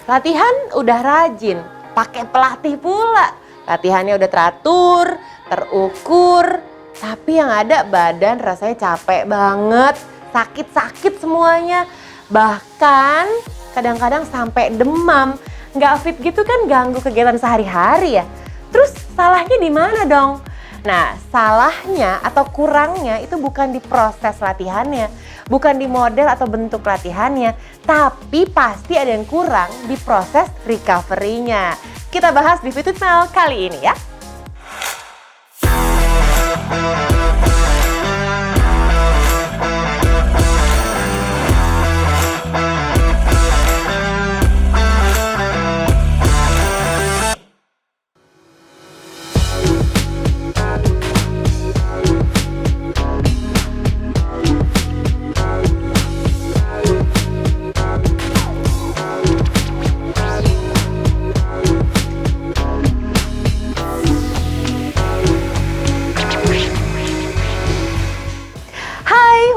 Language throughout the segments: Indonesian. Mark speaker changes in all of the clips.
Speaker 1: latihan udah rajin, pakai pelatih pula. Latihannya udah teratur, terukur, tapi yang ada badan rasanya capek banget, sakit-sakit semuanya. Bahkan kadang-kadang sampai demam. Nggak fit gitu kan ganggu kegiatan sehari-hari ya. Terus salahnya di mana dong? Nah, salahnya atau kurangnya itu bukan di proses latihannya, bukan di model atau bentuk latihannya, tapi pasti ada yang kurang di proses recovery-nya. Kita bahas di Fit with Mel kali ini ya.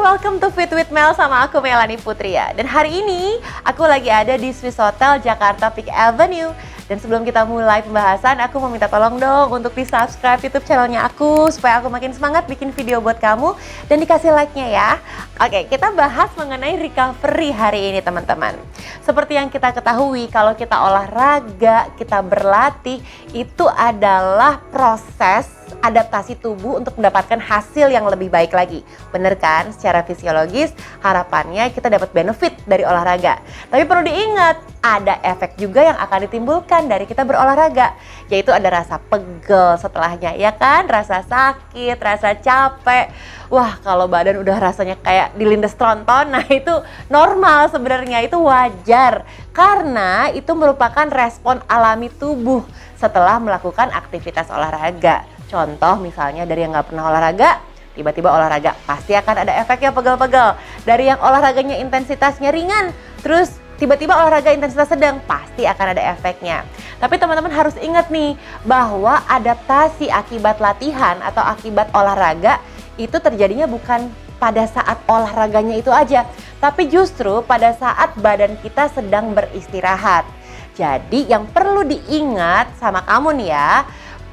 Speaker 1: Welcome to Fit with Mel sama aku Melanie Putria. Dan hari ini aku lagi ada di Swiss Hotel Jakarta Peak Avenue. Dan sebelum kita mulai pembahasan, aku mau minta tolong dong untuk di subscribe YouTube channelnya aku supaya aku makin semangat bikin video buat kamu dan dikasih like-nya ya. Oke, kita bahas mengenai recovery hari ini teman-teman. Seperti yang kita ketahui, kalau kita olahraga, kita berlatih, itu adalah proses adaptasi tubuh untuk mendapatkan hasil yang lebih baik lagi. Bener kan? Secara fisiologis, harapannya kita dapat benefit dari olahraga. Tapi perlu diingat, ada efek juga yang akan ditimbulkan dari kita berolahraga, yaitu ada rasa pegel setelahnya, ya kan? Rasa sakit, rasa capek. Wah, kalau badan udah rasanya kayak dilindas tronton, nah itu normal sebenarnya, itu wajar. Karena itu merupakan respon alami tubuh setelah melakukan aktivitas olahraga. Contoh misalnya dari yang nggak pernah olahraga, tiba-tiba olahraga, pasti akan ada efeknya pegel-pegel. Dari yang olahraganya intensitasnya ringan, terus tiba-tiba olahraga intensitas sedang, pasti akan ada efeknya. Tapi teman-teman harus ingat nih, bahwa adaptasi akibat latihan atau akibat olahraga itu terjadinya bukan pada saat olahraganya itu aja, tapi justru pada saat badan kita sedang beristirahat. Jadi yang perlu diingat sama kamu nih ya,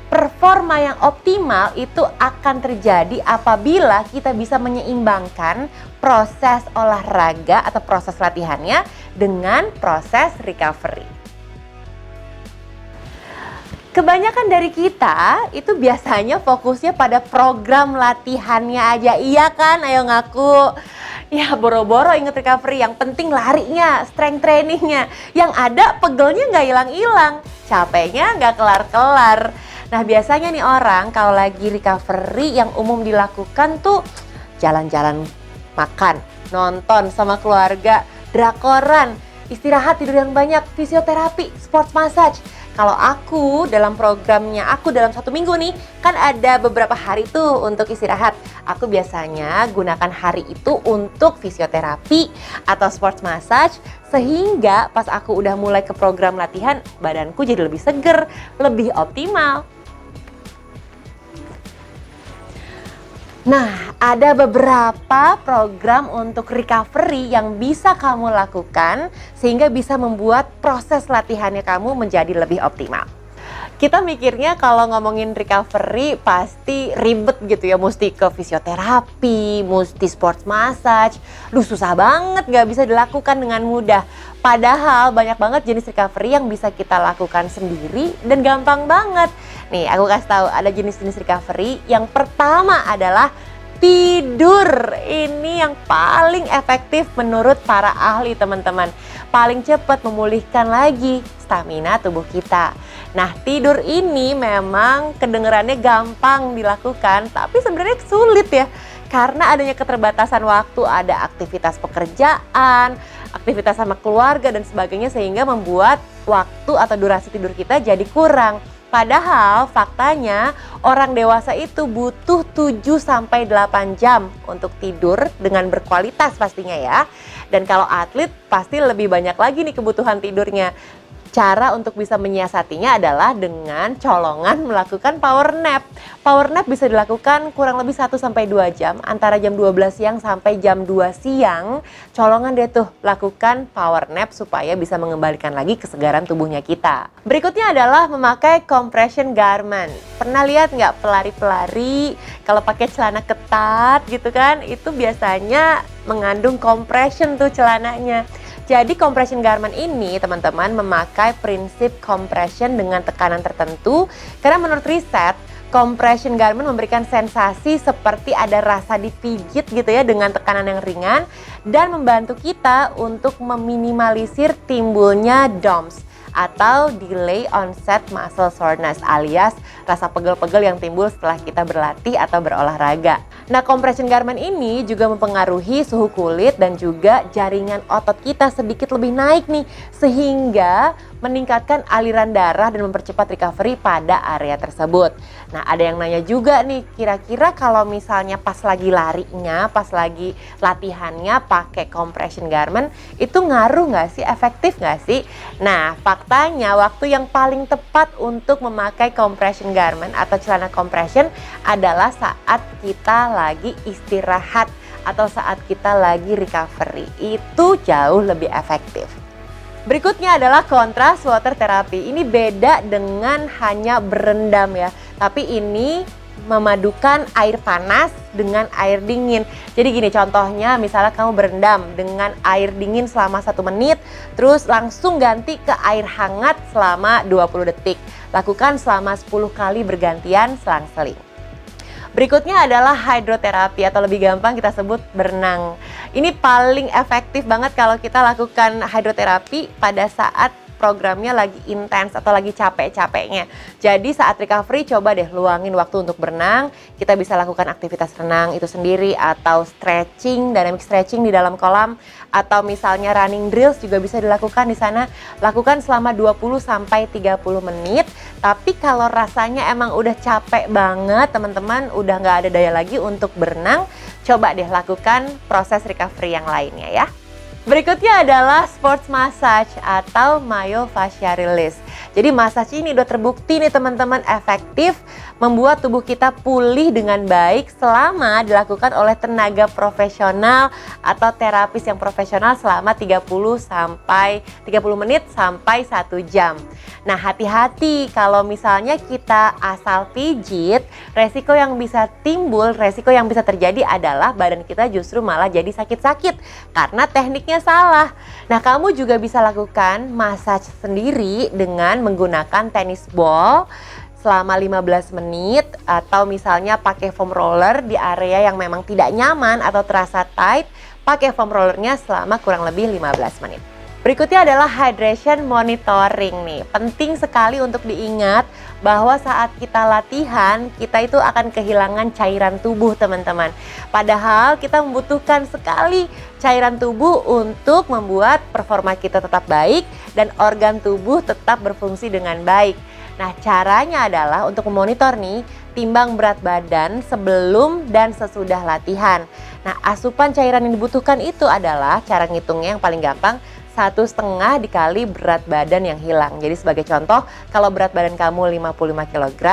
Speaker 1: performa yang optimal itu akan terjadi apabila kita bisa menyeimbangkan proses olahraga atau proses latihannya dengan proses recovery. Kebanyakan dari kita itu biasanya fokusnya pada program latihannya aja, iya kan? Ayo ngaku. Ya boro-boro inget recovery, yang penting larinya, strength trainingnya. Yang ada pegelnya nggak hilang-hilang, capeknya nggak kelar-kelar. Nah biasanya nih orang kalau lagi recovery yang umum dilakukan tuh jalan-jalan, makan, nonton sama keluarga, drakoran, istirahat, tidur yang banyak, fisioterapi, sports massage. Kalau aku dalam programnya, aku dalam 1 minggu nih, kan ada beberapa hari tuh untuk istirahat. Aku biasanya gunakan hari itu untuk fisioterapi atau sports massage, sehingga pas aku udah mulai ke program latihan, badanku jadi lebih seger, lebih optimal. Nah, ada beberapa program untuk recovery yang bisa kamu lakukan sehingga bisa membuat proses latihannya kamu menjadi lebih optimal. Kita mikirnya kalau ngomongin recovery pasti ribet gitu ya, mesti ke fisioterapi, mesti sports massage. Duh susah banget, gak bisa dilakukan dengan mudah. Padahal banyak banget jenis recovery yang bisa kita lakukan sendiri dan gampang banget. Nih aku kasih tahu ada jenis-jenis recovery. Yang pertama adalah tidur. Ini yang paling efektif menurut para ahli teman-teman. Paling cepat memulihkan lagi stamina tubuh kita. Nah tidur ini memang kedengerannya gampang dilakukan, tapi sebenarnya sulit ya. Karena adanya keterbatasan waktu, ada aktivitas pekerjaan, aktivitas sama keluarga dan sebagainya, sehingga membuat waktu atau durasi tidur kita jadi kurang. Padahal faktanya orang dewasa itu butuh 7-8 jam untuk tidur dengan berkualitas pastinya ya. Dan kalau atlet pasti lebih banyak lagi nih kebutuhan tidurnya. Cara untuk bisa menyiasatinya adalah dengan colongan melakukan power nap. Power nap bisa dilakukan kurang lebih 1-2 jam, antara jam 12 siang sampai jam 2 siang. Colongan deh tuh lakukan power nap supaya bisa mengembalikan lagi kesegaran tubuhnya kita. Berikutnya adalah memakai compression garment. Pernah lihat nggak pelari-pelari kalau pakai celana ketat gitu kan? Itu biasanya mengandung compression tuh celananya. Jadi compression garment ini teman-teman memakai prinsip compression dengan tekanan tertentu karena menurut riset compression garment memberikan sensasi seperti ada rasa dipijit gitu ya dengan tekanan yang ringan dan membantu kita untuk meminimalisir timbulnya DOMS atau delay onset muscle soreness alias rasa pegel-pegel yang timbul setelah kita berlatih atau berolahraga. Nah, compression garment ini juga mempengaruhi suhu kulit dan juga jaringan otot kita sedikit lebih naik nih sehingga meningkatkan aliran darah dan mempercepat recovery pada area tersebut. Nah, ada yang nanya juga nih, kira-kira kalau misalnya pas lagi larinya, pas lagi latihannya pakai compression garment, itu ngaruh nggak sih? Efektif nggak sih? Nah, faktanya waktu yang paling tepat untuk memakai compression garment atau celana compression adalah saat kita lagi istirahat atau saat kita lagi recovery. Itu jauh lebih efektif. Berikutnya adalah contrast water therapy. Ini beda dengan hanya berendam ya, tapi ini memadukan air panas dengan air dingin. Jadi gini contohnya, misalnya kamu berendam dengan air dingin selama 1 menit, terus langsung ganti ke air hangat selama 20 detik. Lakukan selama 10 kali bergantian selang-seling. Berikutnya adalah hydroterapi atau lebih gampang kita sebut berenang. Ini paling efektif banget kalau kita lakukan hydroterapi pada saat programnya lagi intens atau lagi capek-capeknya. Jadi saat recovery coba deh luangin waktu untuk berenang. Kita bisa lakukan aktivitas renang itu sendiri atau stretching, dynamic stretching di dalam kolam atau misalnya running drills juga bisa dilakukan di sana. Lakukan selama 20 sampai 30 menit. Tapi kalau rasanya emang udah capek banget, teman-teman udah nggak ada daya lagi untuk berenang, coba deh lakukan proses recovery yang lainnya ya. Berikutnya adalah sports massage atau myofascial release. Jadi massage ini udah terbukti nih teman-teman efektif membuat tubuh kita pulih dengan baik selama dilakukan oleh tenaga profesional atau terapis yang profesional selama 30 menit sampai 1 jam. Nah, hati-hati kalau misalnya kita asal pijit, resiko yang bisa timbul, resiko yang bisa terjadi adalah badan kita justru malah jadi sakit-sakit karena tekniknya salah. Nah, kamu juga bisa lakukan massage sendiri dengan menggunakan tennis ball selama 15 menit atau misalnya pakai foam roller di area yang memang tidak nyaman atau terasa tight, pakai foam rollernya selama kurang lebih 15 menit. Berikutnya adalah hydration monitoring nih. Penting sekali untuk diingat bahwa saat kita latihan, kita itu akan kehilangan cairan tubuh teman-teman. Padahal kita membutuhkan sekali cairan tubuh untuk membuat performa kita tetap baik dan organ tubuh tetap berfungsi dengan baik. Nah, caranya adalah untuk memonitor nih, timbang berat badan sebelum dan sesudah latihan. Nah, asupan cairan yang dibutuhkan itu adalah cara ngitungnya yang paling gampang, 1,5 dikali berat badan yang hilang. Jadi sebagai contoh, kalau berat badan kamu 55 kg,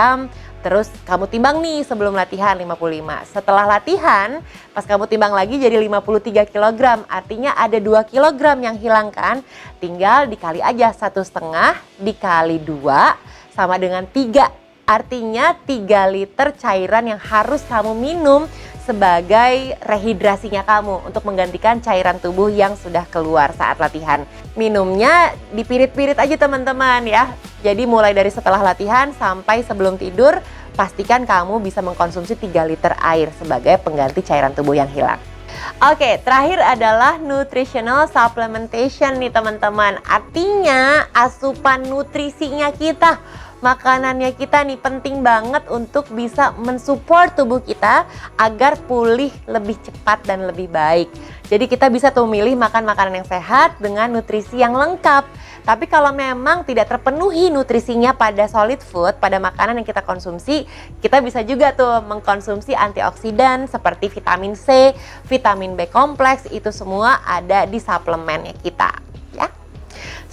Speaker 1: terus kamu timbang nih sebelum latihan 55. Setelah latihan, pas kamu timbang lagi jadi 53 kg. Artinya ada 2 kg yang hilang kan? Tinggal dikali aja 1,5 dikali 2 sama dengan 3. Artinya 3 liter cairan yang harus kamu minum sebagai rehidrasinya kamu untuk menggantikan cairan tubuh yang sudah keluar saat latihan. Minumnya dipirit-pirit aja teman-teman ya. Jadi mulai dari setelah latihan sampai sebelum tidur, pastikan kamu bisa mengkonsumsi 3 liter air sebagai pengganti cairan tubuh yang hilang. Oke, terakhir adalah nutritional supplementation nih teman-teman. Artinya asupan nutrisinya kita, makanannya kita nih penting banget untuk bisa mensupport tubuh kita agar pulih lebih cepat dan lebih baik. Jadi kita bisa tuh milih makan makanan yang sehat dengan nutrisi yang lengkap. Tapi kalau memang tidak terpenuhi nutrisinya pada solid food, pada makanan yang kita konsumsi, kita bisa juga tuh mengkonsumsi antioksidan seperti vitamin C, vitamin B kompleks, itu semua ada di suplemennya kita.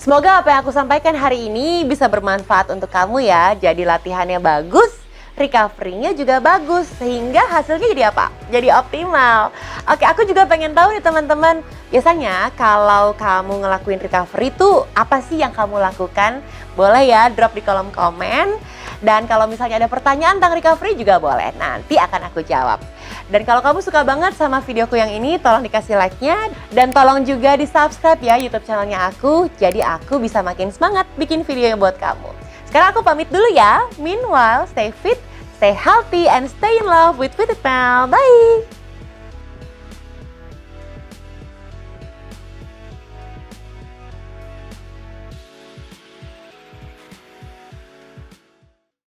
Speaker 1: Semoga apa yang aku sampaikan hari ini bisa bermanfaat untuk kamu ya. Jadi latihannya bagus, recovery-nya juga bagus, sehingga hasilnya jadi apa? Jadi optimal. Oke, aku juga pengen tahu nih teman-teman, biasanya kalau kamu ngelakuin recovery itu apa sih yang kamu lakukan? Boleh ya drop di kolom komen. Dan kalau misalnya ada pertanyaan tentang recovery juga boleh, nanti akan aku jawab. Dan kalau kamu suka banget sama videoku yang ini, tolong dikasih like-nya. Dan tolong juga di-subscribe ya YouTube channelnya aku, jadi aku bisa makin semangat bikin video yang buat kamu. Sekarang aku pamit dulu ya. Meanwhile, stay fit, stay healthy, and stay in love with Fit It Mel. Bye!